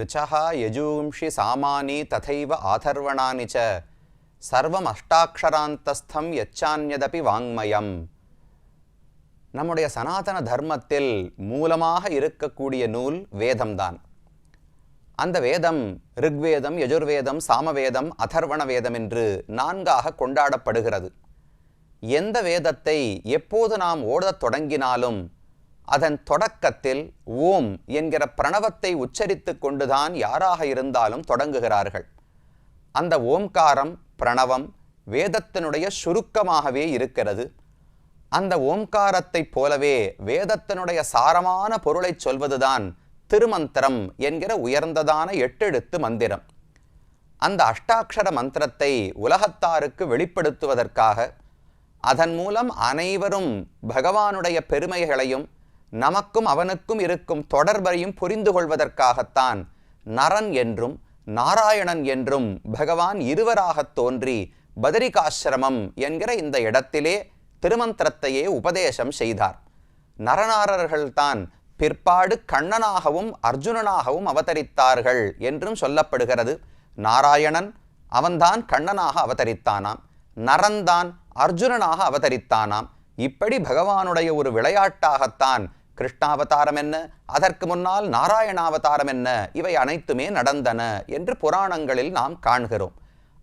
ரிச்சஹா யஜூம்ஷி சாமானி ததைவ ஆதர்வணானி ச சர்வம் அஷ்டாட்சராந்தஸ்தம் யச்சான்யதபி வாங்மயம். நம்முடைய சனாதன தர்மத்தில் மூலமாக இருக்கக்கூடிய நூல் வேதம்தான். அந்த வேதம் ரிக்வேதம், யஜுர்வேதம், சாமவேதம், அதர்வண வேதம் என்று 4ஆக கொண்டாடப்படுகிறது. எந்த வேதத்தை எப்போது நாம் ஓடத் தொடங்கினாலும் அதன் தொடக்கத்தில் ஓம் என்கிற பிரணவத்தை உச்சரித்து கொண்டுதான் யாராக இருந்தாலும் தொடங்குகிறார்கள். அந்த ஓம்காரம், பிரணவம் வேதத்தினுடைய சுருக்கமாகவே இருக்கிறது. அந்த ஓம்காரத்தைப் போலவே வேதத்தினுடைய சாரமான பொருளை சொல்வதுதான் திருமந்திரம் என்கிற உயர்ந்ததான 8 எழுத்து மந்திரம். அந்த அஷ்டாட்சர மந்திரத்தை உலகத்தாருக்கு வெளிப்படுத்துவதற்காக, அதன் மூலம் அனைவரும் பகவானுடைய பெருமைகளையும் நமக்கும் அவனுக்கும் இருக்கும் தொடர்பையும் புரிந்து கொள்வதற்காகத்தான் நரன் என்றும் நாராயணன் என்றும் பகவான் இருவராகத் தோன்றி பதரிகாசிரமம் என்கிற இந்த இடத்திலே திருமந்திரத்தையே உபதேசம் செய்தார். நரநாரர்கள்தான் பிற்பாடு கண்ணனாகவும் அர்ஜுனனாகவும் அவதரித்தார்கள் என்றும் சொல்லப்படுகிறது. நாராயணன் அவன்தான் கண்ணனாக அவதரித்தானாம், நரன்தான் அர்ஜுனனாக அவதரித்தானாம். இப்படி பகவானுடைய ஒரு விளையாட்டாகத்தான் கிருஷ்ணாவதாரம் என்ன, அதற்கு முன்னால் நாராயணாவதாரம் என்ன, இவை அனைத்துமே நடந்தன என்று புராணங்களில் நாம் காண்கிறோம்.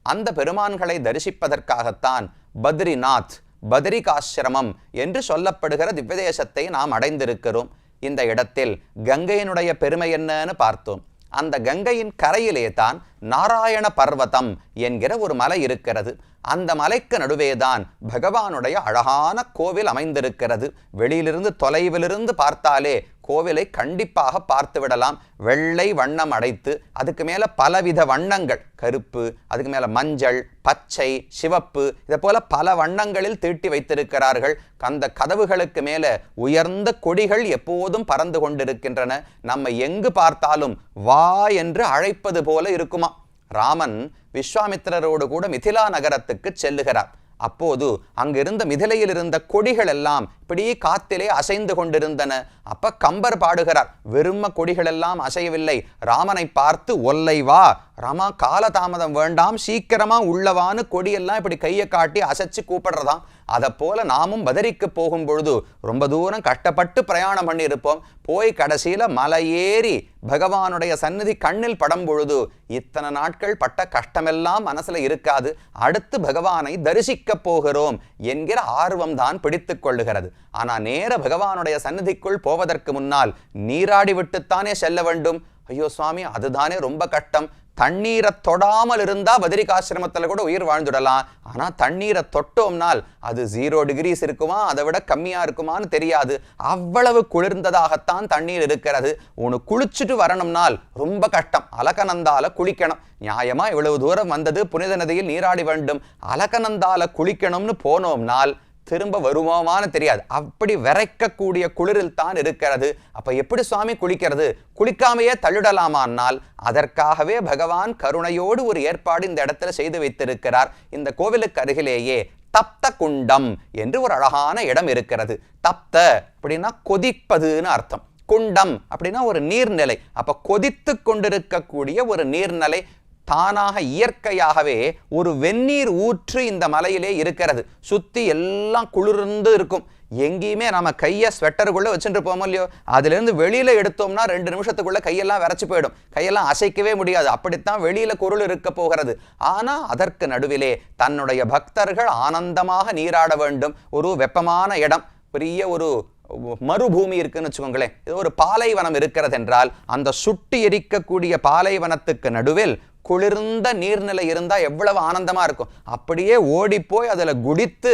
அந்த பெருமான்களை தரிசிப்பதற்காகத்தான் பத்ரிநாத், பதரிகாசிரமம் என்று சொல்லப்படுகிற திவ்யதேசத்தை நாம் அடைந்திருக்கிறோம். இந்த இடத்தில் கங்கையினுடைய பெருமை என்னன்னு பார்த்தோம். அந்த கங்கையின் கரையிலே தான் நாராயண பர்வதம் என்கிற ஒரு மலை இருக்கிறது. அந்த மலைக்கு நடுவேதான் பகவானுடைய அழகான கோவில் அமைந்திருக்கிறது. வெளியிலிருந்து தொலைவிலிருந்து பார்த்தாலே கோவிலை கண்டிப்பாக பார்த்து விடலாம். வெள்ளை வண்ணம் அடைத்து அதுக்கு மேலே பலவித வண்ணங்கள், கருப்பு, அதுக்கு மேலே மஞ்சள், பச்சை, சிவப்பு, இதை போல பல வண்ணங்களில் தீட்டி வைத்திருக்கிறார்கள். அந்த கதவுகளுக்கு மேலே உயர்ந்த கொடிகள் எப்போதும் பறந்து கொண்டிருக்கின்றன. நம்ம எங்கு பார்த்தாலும் வா என்று அழைப்பது போல இருக்குமா. ராமன் விஸ்வாமித்திரரோடு கூட மிதிலா நகரத்துக்கு செல்லுகிறார். அப்போது அங்கிருந்த மிதிலையில் இருந்த கொடிகள் எல்லாம் இப்படி காத்திலே அசைந்து கொண்டிருந்தன. அப்ப கம்பர் பாடுகிறார், வெறும கொடிகள் எல்லாம் அசையவில்லை, ராமனை பார்த்து ஒல்லை வா, ராமா காலதாமதம் வேண்டாம், சீக்கிரமா உள்ளவான்னு கொடியெல்லாம் இப்படி கையை காட்டி அசைச்சு கூப்பிடுறதாம். அதை போல நாமும் பதரிக்கு போகும் பொழுது ரொம்ப தூரம் கஷ்டப்பட்டு பிரயாணம் பண்ணி இருப்போம். போய் கடைசியில மலை ஏறி பகவானுடைய சந்நிதி கண்ணில் படும் பொழுது இத்தனை நாட்கள் பட்ட கஷ்டமெல்லாம் மனசுல இருக்காது. அடுத்து பகவானை தரிசிக்க போகிறோம் என்கிற ஆர்வம் தான் பிடித்து கொள்ளுகிறது. ஆனா நேர பகவானுடைய சந்நிதிக்குள் போவதற்கு முன்னால் நீராடி விட்டுத்தானே செல்ல வேண்டும். ஐயோ சுவாமி, அதுதானே ரொம்ப கஷ்டம். தண்ணீரை தொடாமல் இருந்தா பதரிகாசிரமத்தில் கூட உயிர் வாழ்ந்துடலாம். ஆனா தண்ணீரை தொட்டோம்னால் அது 0 டிகிரிஸ் இருக்குமா, அதை விட கம்மியா இருக்குமான்னு தெரியாது. அவ்வளவு குளிர்ந்ததாகத்தான் தண்ணீர் இருக்கிறது. ஒன்று குளிச்சுட்டு வரணும்னால் ரொம்ப கஷ்டம். அலகநந்தால குளிக்கணும். நியாயமா இவ்வளவு தூரம் வந்தது, புனித நதியில் நீராடி வேண்டும், அலகநந்தால குளிக்கணும்னு போனோம்னால் திரும்ப வருவோமான்னு தெரியாது. அப்படி விரைக்கக்கூடிய குளிரில் தான் இருக்கிறது. அப்ப எப்படி சுவாமி குளிக்கிறது? குளிக்காமையே தள்ளிடலாமான்னால் அதற்காகவே பகவான் கருணையோடு ஒரு ஏற்பாடு இந்த இடத்துல செய்து வைத்திருக்கிறார். இந்த கோவிலுக்கு அருகிலேயே தப்த குண்டம் என்று ஒரு அழகான இடம் இருக்கிறது. தப்த அப்படின்னா கொதிப்பதுன்னு அர்த்தம். குண்டம் அப்படின்னா ஒரு நீர்நிலை. அப்ப கொதித்து கொண்டிருக்கக்கூடிய ஒரு நீர்நிலை. தானாக இயற்கையாகவே ஒரு வெந்நீர் ஊற்று இந்த மலையிலே இருக்கிறது. சுத்தி எல்லாம் குளிர்ந்து இருக்கும். எங்கேயுமே நம்ம கையை ஸ்வெட்டருக்குள்ள வச்சுட்டு போமோ இல்லையோ, அதுல இருந்து வெளியில எடுத்தோம்னா 2 நிமிஷத்துக்குள்ள கையெல்லாம் விரைச்சு போயிடும். கையெல்லாம் அசைக்கவே முடியாது. அப்படித்தான் வெளியில குருள் இருக்க போகிறது. ஆனா அதற்கு நடுவிலே தன்னுடைய பக்தர்கள் ஆனந்தமாக நீராட வேண்டும். ஒரு வெப்பமான இடம், பெரிய ஒரு மறுபூமி இருக்குன்னு வச்சுக்கோங்களேன். இது ஒரு பாலைவனம் இருக்கிறது என்றால் அந்த சுட்டி எரிக்கக்கூடிய பாலைவனத்துக்கு நடுவில் குளிர்ந்த நீர்நிலை இருந்தா எவ்வளவு ஆனந்தமா இருக்கும். அப்படியே ஓடி போய் அதுல குடித்து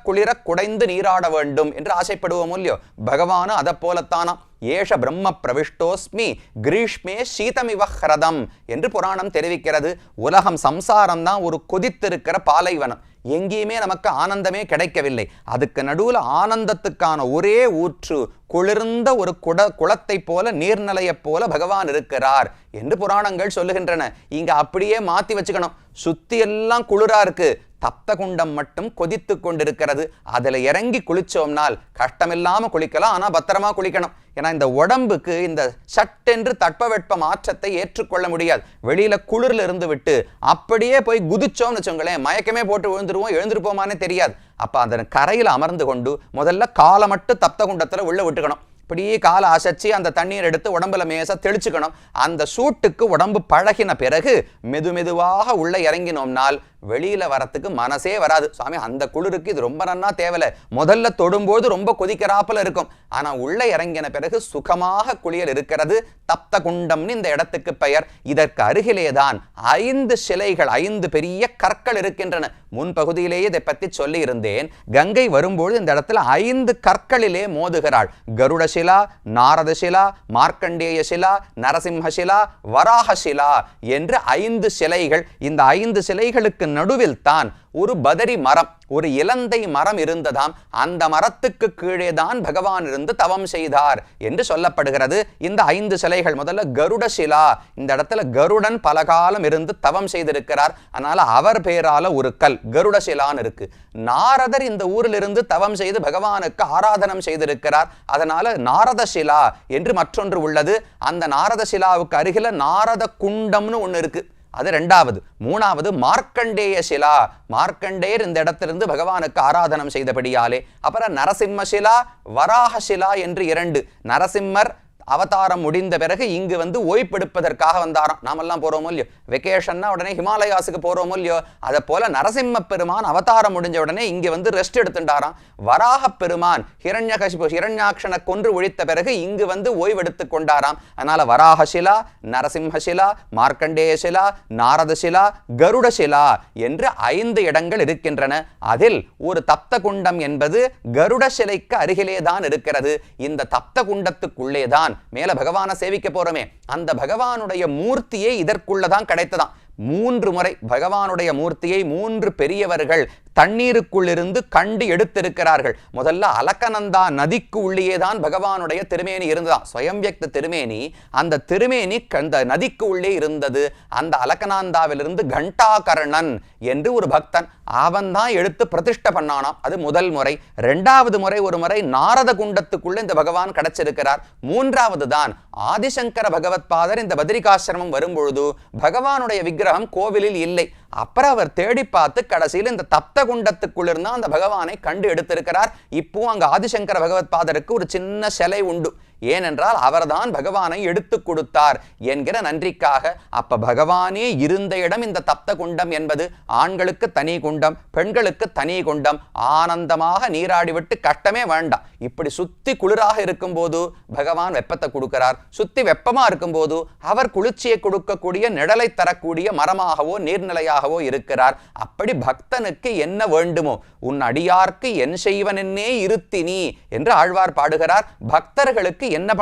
குளிர குடைந்து நீராட வேண்டும் என்று ஆசைப்படுவோம் இல்லையோ. பகவானும் அதை போலத்தானா. ஏஷ பிரம்ம பிரவிஷ்டோஸ்மி கிரீஷ்மே சீதமிவ ஹ்ரதம் என்று புராணம் தெரிவிக்கிறது. உலகம் சம்சாரம் தான் ஒரு கொதித்திருக்கிற பாலைவனம். எங்கேயுமே நமக்கு ஆனந்தமே கிடைக்கவில்லை. அதுக்கு நடுவில் ஆனந்தத்துக்கான ஒரே ஊற்று குளிர்ந்த ஒரு குளத்தை போல, நீர்நிலையை போல பகவான் இருக்கிறார் என்று புராணங்கள் சொல்லுகின்றன. இங்க அப்படியே மாத்தி வச்சுக்கணும். சுத்தி எல்லாம் குளிரா இருக்கு, தப்த குண்டம் மட்டும் கொதித்து கொண்டிருக்கிறது. அதில் இறங்கி குளிச்சோம்னால் கஷ்டமில்லாமல் குளிக்கலாம், ஆனால் பத்திரமா குளிக்கணும். ஏன்னா இந்த உடம்புக்கு இந்த சட்டென்று தட்பவெட்ப மாற்றத்தை ஏற்றுக்கொள்ள முடியாது. வெளியில குளிர்ல இருந்து விட்டு அப்படியே போய் குதிச்சோம்னு வச்சோங்களேன், மயக்கமே போட்டு விழுந்துருவோம், எழுந்திருப்போமானே தெரியாது. அப்ப அந்த கரையில் அமர்ந்து கொண்டு முதல்ல காலை மட்டும் தப்த குண்டத்துல உள்ள விட்டுக்கணும். இப்படியே காலை அசைச்சு அந்த தண்ணீர் எடுத்து உடம்புல மேசா தெளிச்சுக்கணும். அந்த சூட்டுக்கு உடம்பு பழகின பிறகு மெதுவாக உள்ள இறங்கினோம்னால் வெளியில வரத்துக்கு மனசே வராது. சுவாமி அந்த குளிருக்கு இது ரொம்ப நன்னா தேவையில்ல, முதல்ல தொடும்போது ரொம்ப கொதிக்கிறாப்புல இருக்கும், ஆனா உள்ள இறங்கின பிறகு சுகமாக குளியல் இருக்கிறது. தப்த குண்டம்னு இந்த இடத்துக்கு பெயர். இதற்கு அருகிலேதான் 5 சிலைகள், 5 பெரிய கற்கள் இருக்கின்றன. முன்பகுதியிலேயே இதை பற்றி சொல்லி இருந்தேன். கங்கை வரும்போது இந்த இடத்துல 5 கற்களிலே மோதுகிறாள். கருடசிலா, நாரதசிலா, மார்க்கண்டேய சிலா, நரசிம்ஹசிலா, வராகசிலா என்று 5 சிலைகள். இந்த 5 சிலைகளுக்கு நடுவில் தான் ஒரு பதரி மரம், ஒரு இலந்தை மரம் இருந்ததாம். அந்த மரத்துக்கு கீழே தான் பகவான் இருந்து தவம் செய்தார் என்று சொல்லப்படுகிறது. இந்த 5 சிலைகள், முதல்ல கருடசிலா, இந்த இடத்துல கருடன் பலகாலம் இருந்து தவம் செய்திருக்கிறார், அதனால அவர் பேரால ஒரு கல் கருடசிலான்னு இருக்கு. நாரதர் இந்த ஊரில் இருந்து தவம் செய்து பகவானுக்கு ஆராதனம் செய்திருக்கிறார், அதனால நாரதசிலா என்று மற்றொன்று உள்ளது. அந்த நாரதசிலாவுக்கு அருகில நாரத குண்டம்னு ஒன்று இருக்கு, அது 2வது. 3வது மார்க்கண்டேய சிலா, மார்க்கண்டேயர் இந்த இடத்திலிருந்து பகவானுக்கு ஆராதனம் செய்தபடியாலே. அப்புறம் நரசிம்மசிலா, வராகசிலா என்று 2. நரசிம்மர் அவதாரம் முடிந்த பிறகு இங்கு வந்து ஓய்வெடுப்பதற்காக வந்தாராம். நாமெல்லாம் போறோமோ இல்லையோ, வெக்கேஷன்னா உடனே ஹிமாலயாஸுக்கு போறோமோ இல்லையோ, அதை போல நரசிம்ம பெருமான் அவதாரம் முடிஞ்ச உடனே இங்க வந்து ரெஸ்ட் எடுத்துட்டாராம். வராக பெருமான் ஹிரண்யாக்ஷனை கொன்று ஒழித்த பிறகு இங்கு வந்து ஓய்வெடுத்து கொண்டாராம். அதனால வராகசிலா, நரசிம்மசிலா, மார்க்கண்டேயசிலா, நாரதசிலா, கருடசிலா என்று 5 இடங்கள் இருக்கின்றன. அதில் ஒரு தப்த குண்டம் என்பது கருட சிலைக்கு அருகிலே தான் இருக்கிறது. இந்த தப்த குண்டத்துக்குள்ளேதான் மேல பகவானை சேவிக்க போறோமே, அந்த பகவானுடைய மூர்த்தியே இதற்குள்ளதான் கிடைத்ததாம். 3 முறை பகவானுடைய மூர்த்தியை 3 பெரியவர்கள் தண்ணீருக்குள் இருந்து கண்டு எடுத்திருக்கிறார்கள். முதல்ல அலக்கநந்தா நதிக்கு உள்ளேதான் பகவானுடைய திருமேனி இருந்ததாம், ஸ்வயம்வியக்த திருமேனி. அந்த திருமேனி அந்த நதிக்கு உள்ளே இருந்தது. அந்த அலக்கநந்தாவிலிருந்து கண்டாகர்ணன் என்று ஒரு பக்தன், அவன் தான் எடுத்து பிரதிஷ்டை பண்ணானாம். அது முதல் முறை. 2வது முறை ஒரு முறை நாரத குண்டத்துக்குள்ள இந்த பகவான் கிடைச்சிருக்கிறார். 3வது தான் ஆதிசங்கர பகவத்பாதர் இந்த பத்ரிகாசிரமம் வரும்பொழுது பகவானுடைய விக்கிரகம் கோவிலில் இல்லை. அப்புறம் அவர் தேடி பார்த்து கடைசியில் இந்த தப்த குண்டத்துக்குள்ள இருந்தா அந்த பகவானை கண்டு எடுத்திருக்கிறார். இப்போ அங்க ஆதிசங்கர பகவத்பாதருக்கு ஒரு சின்ன சிலை உண்டு. ஏனென்றால் அவர்தான் பகவானை எடுத்து கொடுத்தார் என்கிற நன்றிக்காக. அப்ப பகவானே இருந்த இடம் இந்த தப்த குண்டம் என்பது. ஆண்களுக்கு தனி குண்டம், பெண்களுக்கு தனி குண்டம். ஆனந்தமாக நீராடிவிட்டு கஷ்டமே வேண்டாம். இப்படி சுத்தி குளிராக இருக்கும் போது பகவான் வெப்பத்தை கொடுக்கிறார், சுத்தி வெப்பமா இருக்கும் போது அவர் குளிர்ச்சியை கொடுக்கக்கூடிய நிழலை தரக்கூடிய மரமாகவோ நீர்நிலையாகவோ இருக்கிறார். அப்படி பக்தனுக்கு என்ன வேண்டுமோ, உன் அடியார்க்கு என் செய்வனே இருத்தினி என்று ஆழ்வார் பாடுகிறார். பக்தர்களுக்கு என்ன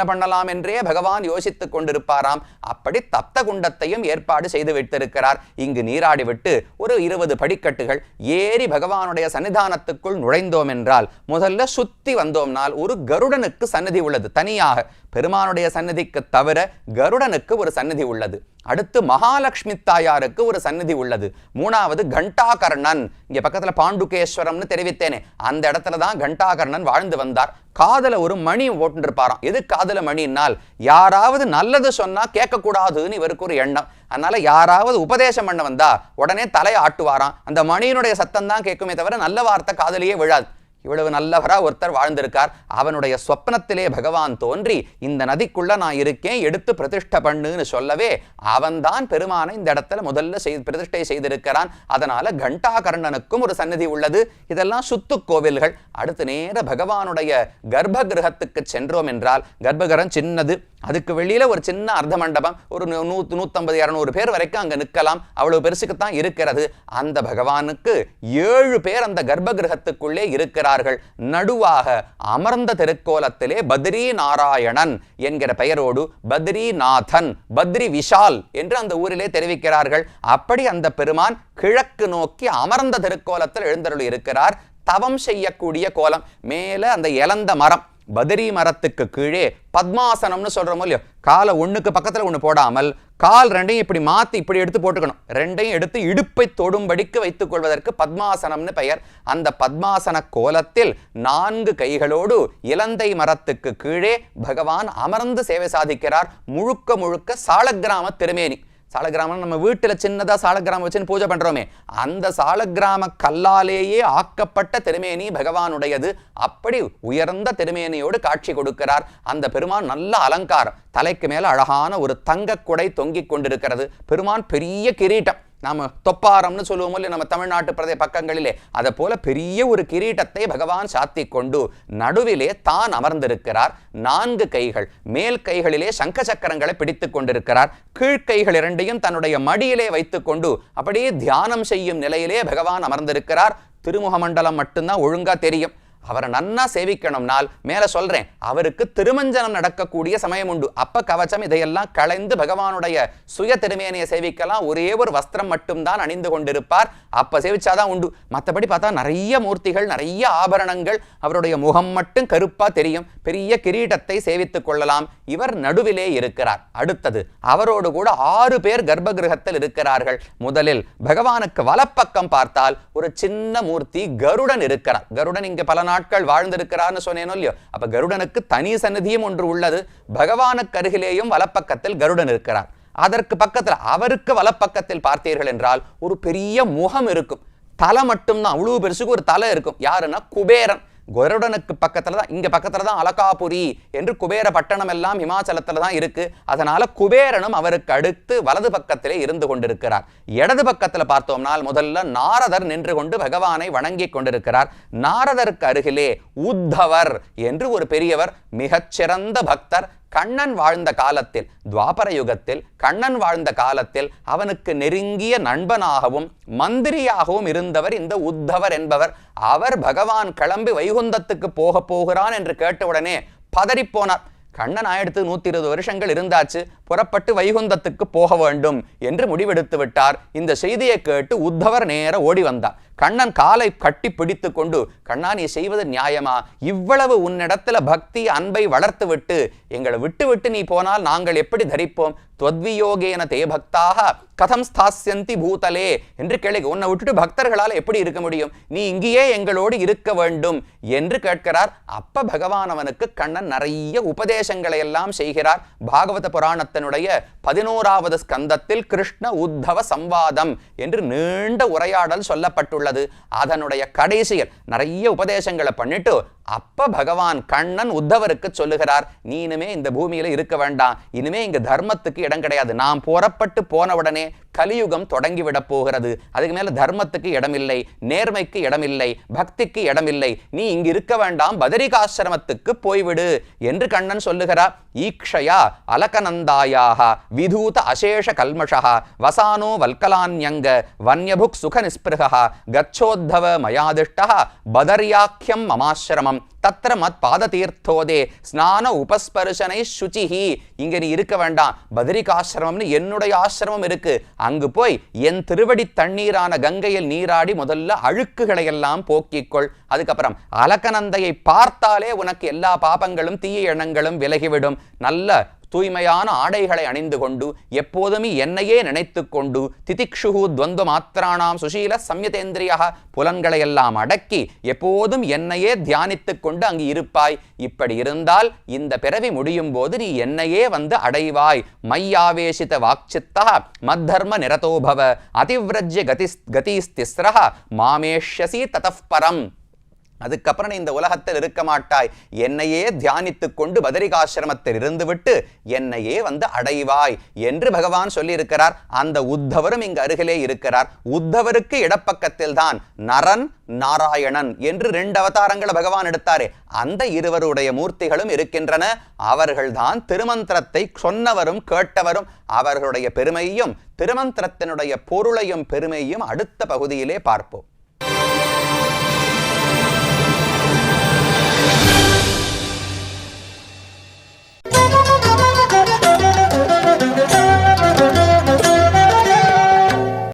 பண்ணலாம் என்றே பகவான் யோசித்துக் கொண்டிருப்பாராம். அப்படி தப்த குண்டத்தையும் ஏற்பாடு செய்து வைத்திருக்கிறார். இங்கு நீராடி விட்டு ஒரு 20 படிக்கட்டுகள் ஏறி பகவானுடைய சன்னிதானத்துக்குள் நுழைந்தோம் என்றால், முதல்ல சுத்தி வந்தோம்னால் ஒரு கருடனுக்கு சந்நிதி உள்ளது தனியாக. பெருமானுடைய சந்நிதிக்கு தவிர கருடனுக்கு ஒரு சந்நிதி உள்ளது. அடுத்து மகாலட்சுமி தாயாருக்கு ஒரு சந்நிதி உள்ளது. 3வது கண்டாகர்ணன், இங்க பக்கத்துல பாண்டுகேஸ்வரம்னு தெரிவித்தேனே, அந்த இடத்துல தான் கண்டாகர்ணன் வாழ்ந்து வந்தார். காதல ஒரு மணி போட்டு இருப்பாராம். எது காதல மணினால், யாராவது நல்லது சொன்னா கேட்க கூடாதுன்னு இவருக்கு ஒரு எண்ணம். அதனால யாராவது உபதேசம் பண்ண வந்தா உடனே தலையை ஆட்டுவாராம். அந்த மணியினுடைய சத்தம் தான் கேட்குமே தவிர நல்ல வார்த்தை காதலியே விழாது. இவ்வளவு நல்லவரா ஒருத்தர் வாழ்ந்திருக்கார். அவனுடைய சொப்னத்திலே பகவான் தோன்றி இந்த நதிக்குள்ள நான் இருக்கேன், எடுத்து பிரதிஷ்டை பண்ணுன்னு சொல்லவே அவன்தான் பெருமானை இந்த இடத்துல முதல்ல பிரதிஷ்டை செய்திருக்கிறான். அதனால கண்டாகர்ணனுக்கும் ஒரு சந்நிதி உள்ளது. இதெல்லாம் சுத்து கோவில்கள். அடுத்து நேர பகவானுடைய கர்ப்ப கிரகத்துக்கு சென்றோம் என்றால், கர்ப்பகிரகம் சின்னது, அதுக்கு வெளியில ஒரு சின்ன அர்த்த மண்டபம், ஒரு 150-200 பேர் வரைக்கும் அங்க நிற்கலாம், அவ்வளவு பெருசுக்குத்தான் இருக்கிறது. அந்த பகவானுக்கு 7 பேர் அந்த கர்ப்ப கிரகத்துக்குள்ளே இருக்கிறார்கள். நடுவாக அமர்ந்த திருக்கோலத்திலே பத்ரி நாராயணன் என்கிற பெயரோடு பத்ரிநாதன், பத்ரி விஷால் என்று அந்த ஊரிலே தெரிவிக்கிறார்கள். அப்படி அந்த பெருமான் கிழக்கு நோக்கி அமர்ந்த திருக்கோலத்தில் எழுந்தருளி இருக்கிறார். தவம் செய்யக்கூடிய கோலம். மேல அந்த இலந்த மரம், பதரி மரத்துக்கு கீழே பத்மாசனம்னு சொல்றோமோ இல்லையோ, காலை ஒண்ணுக்கு பக்கத்துல ஒண்ணு போடாமல் கால் ரெண்டையும் இப்படி மாத்தி இப்படி எடுத்து போட்டுக்கணும். ரெண்டையும் எடுத்து இடுப்பை தொடும்படிக்கு வைத்துக் கொள்வதற்கு பத்மாசனம்னு பெயர். அந்த பத்மாசன கோலத்தில் 4 கைகளோடு இலந்தை மரத்துக்கு கீழே பகவான் அமர்ந்து சேவை சாதிக்கிறார். முழுக்க முழுக்க சாலக்கிராம திருமேனி. சாலக்கிராமம் நம்ம வீட்டில் சின்னதாக சாலக்கிராமம் வச்சுன்னு பூஜை பண்ணுறோமே, அந்த சாலக்கிராம கல்லாலேயே ஆக்கப்பட்ட திருமேனி பகவானுடையது. அப்படி உயர்ந்த திருமேனியோடு காட்சி கொடுக்கிறார். அந்த பெருமான் நல்ல அலங்காரம், தலைக்கு மேலே அழகான ஒரு தங்க குடை தொங்கிக் கொண்டிருக்கிறது. பெருமான் பெரிய கிரீட்டம், நாம தொப்பாரம்னு சொல்லுவோம் இல்லையா நம்ம தமிழ்நாட்டு பிரதேச பக்கங்களிலே, அதை போல பெரிய ஒரு கிரீட்டத்தை பகவான் சாத்தி கொண்டு நடுவிலே தான் அமர்ந்திருக்கிறார். 4 கைகள், மேல் கைகளிலே சங்க சக்கரங்களை பிடித்துக் கொண்டிருக்கிறார். கீழ்கைகள் 2ஐயும் தன்னுடைய மடியிலே வைத்துக் கொண்டு அப்படியே தியானம் செய்யும் நிலையிலே பகவான் அமர்ந்திருக்கிறார். திருமுக மண்டலம் மட்டும்தான் ஒழுங்கா தெரியும். அவரை நன்னா சேவிக்கணும்னால் மேல சொல்றேன், அவருக்கு திருமஞ்சனம் நடக்கக்கூடிய சமயம் உண்டு. அப்ப கவச்சம் இதையெல்லாம் களைந்து பகவானுடைய சுய திருமேனியை சேவிக்கலாம். ஒரே ஒரு வஸ்திரம் மட்டும்தான் அணிந்து கொண்டிருப்பார். அப்ப சேவிச்சாதான் உண்டு. மற்றபடி பார்த்தா நிறைய மூர்த்திகள், நிறைய ஆபரணங்கள், அவருடைய முகம் மட்டும் கருப்பா தெரியும். பெரிய கிரீடத்தை சேவித்துக் கொள்ளலாம். இவர் நடுவிலே இருக்கிறார். அடுத்தது அவரோடு கூட 6 பேர் கர்ப்ப கிரகத்தில் இருக்கிறார்கள். முதலில் பகவானுக்கு வலப்பக்கம் பார்த்தால் ஒரு சின்ன மூர்த்தி கருடன் இருக்கிறார். கருடன் இங்க பல நாட்கள் வாழ்ந்திருக்கிறார்னு சொன்னேனோ இல்லையோ, அப்ப கருடனுக்கு தனி சந்நிதியும் ஒன்று உள்ளது. பகவானுக்கு அருகிலேயும் வலப்பக்கத்தில் கருடன் இருக்கிறார். அதற்கு பக்கத்தில் அவருக்கு வலப்பக்கத்தில் பார்த்தீர்கள் என்றால் ஒரு பெரிய முகம் இருக்கும். தலை மட்டும்தான், அவ்வளவு பெருசுக்கு ஒரு தலை இருக்கும். யாருன்னா குபேரன். கருடனுக்கு பக்கத்துல தான், இங்க பக்கத்துல தான் அலகாபுரி என்று குபேர பட்டணம் எல்லாம் இமாச்சலத்துல தான் இருக்கு. அதனால குபேரனும் அவருக்கு அடுத்து வலது பக்கத்திலே இருந்து கொண்டிருக்கிறார். இடது பக்கத்துல பார்த்தோம்னால் முதல்ல நாரதர் நின்று கொண்டு பகவானை வணங்கி கொண்டிருக்கிறார். நாரதருக்கு அருகிலே உத்தவர் என்று ஒரு பெரியவர், மிகச்சிறந்த பக்தர். கண்ணன் வாழ்ந்த காலத்தில், துவாபர யுகத்தில் கண்ணன் வாழ்ந்த காலத்தில் அவனுக்கு நெருங்கிய நண்பனாகவும் மந்திரியாகவும் இருந்தவர் இந்த உத்தவர் என்பவர். அவர் பகவான் கிளம்பி வைகுந்தத்துக்கு போகிறான் என்று கேட்டவுடனே பதறிப்போனார். கண்ணன் 120 வருஷங்கள் இருந்தாச்சு, புறப்பட்டு வைகுந்தத்துக்கு போக வேண்டும் என்று முடிவெடுத்து விட்டார். இந்த செய்தியை கேட்டு உத்தவர் நேர ஓடி வந்தார். கண்ணன் காலை கட்டி பிடித்து கொண்டு, கண்ணா நீ செய்வது நியாயமா? இவ்வளவு உன்னிடத்துல பக்தி அன்பை வளர்த்து விட்டு எங்களை விட்டு விட்டு நீ போனால் நாங்கள் எப்படி தரிப்போம்? துவத்வியோகேன தே பக்தாக கதம் ஸ்தாஸ்யந்தி பூதலே என்று கேள்வி. உன்னை விட்டுட்டு பக்தர்களால் எப்படி இருக்க முடியும்? நீ இங்கேயே எங்களோடு இருக்க வேண்டும் என்று கேட்கிறார். அப்ப பகவான் அவனுக்கு கண்ணன் நிறைய உபதேசங்களை எல்லாம் செய்கிறார். பாகவத புராணத்தினுடைய 11வது ஸ்கந்தத்தில் கிருஷ்ண உத்தவ சம்வாதம் என்று நீண்ட உரையாடல் சொல்லப்பட்டுள்ளது. அதனுடைய கடைசியில் நிறைய உபதேசங்களை பண்ணிட்டு அப்ப பகவான் கண்ணன் உத்தவருக்கு சொல்லுகிறார், நீ இனிமே இந்த பூமியில இருக்க வேண்டாம், இனிமே இங்க தர்மத்துக்கு இடம் கிடையாது. நாம் புறப்பட்டு போன உடனே கலியுகம் தொடங்கிவிட போகிறது. அதுக்கு மேல தர்மத்துக்கு இடமில்லை, நேர்மைக்கு இடமில்லை, பக்திக்கு இடமில்லை. நீ இங்கு இருக்க வேண்டாம், பதரிகாசிரமத்துக்கு போய்விடு என்று கண்ணன் சொல்லுகிறார். ஈக்ஷயா அலகநந்தாயாக விதூத அசேஷ கல்மஷா வசானோ வல்கலான்யங்க வன்யபுக் சுக நிஸ்பிருகா கச்சோத்தவ மயாதிஷ்டா பதர்யாக்கியம் மமாசிரமம் தத்திர மத் பாத தீர்த்தோதே ஸ்நான உபஸ்பர்ஷனை சுச்சிஹி. இங்க நீ இருக்க வேண்டாம், பதரிகாசிரமம்னு என்னுடைய ஆசிரமம் இருக்கு, அங்கு போய் என் திருவடி தண்ணீரான கங்கையில் நீராடி முதல்ல அழுக்குகளை எல்லாம் போக்கிக்கொள். அதுக்கப்புறம் அலகநந்தையை பார்த்தாலே உனக்கு எல்லா பாபங்களும் தீய எண்ணங்களும் விலகிவிடும். நல்ல தூய்மையான ஆடைகளை அணிந்து கொண்டு எப்போதுமே என்னையே நினைத்து கொண்டு திதிக்ஷுகு துவந்த மாத்திரானாம் சுஷீல சம்யதேந்திரியா புலன்களை எல்லாம் அடக்கி எப்போதும் என்னையே தியானித்துக் கொண்டு அங்கு இருப்பாய். இப்படி இருந்தால் இந்த பிறவி முடியும் போது நீ என்னையே வந்து அடைவாய். மையாவேசித வாக்சித்தா மத்தர்ம நிரதோபவ அதிவிரஜ்ய கதிஸ்திஸ்ரஹ மாமேஷ்யசி ததஃபரம். அதுக்கப்புறம் நீ இந்த உலகத்தில் இருக்க மாட்டாய், என்னையே தியானித்துக் கொண்டு பதரிகாசிரமத்தில் இருந்துவிட்டு என்னையே வந்து அடைவாய் என்று பகவான் சொல்லியிருக்கிறார். அந்த உத்தவரும் இங்கு அருகிலே இருக்கிறார். உத்தவருக்கு இடப்பக்கத்தில் தான் நரன் நாராயணன் என்று 2 அவதாரங்களை பகவான் எடுத்தாரே, அந்த இருவருடைய மூர்த்திகளும் இருக்கின்றன. அவர்கள்தான் திருமந்திரத்தை சொன்னவரும் கேட்டவரும். அவர்களுடைய பெருமையும் திருமந்திரத்தினுடைய பொருளையும் பெருமையும் அடுத்த பகுதியிலே பார்ப்போம்.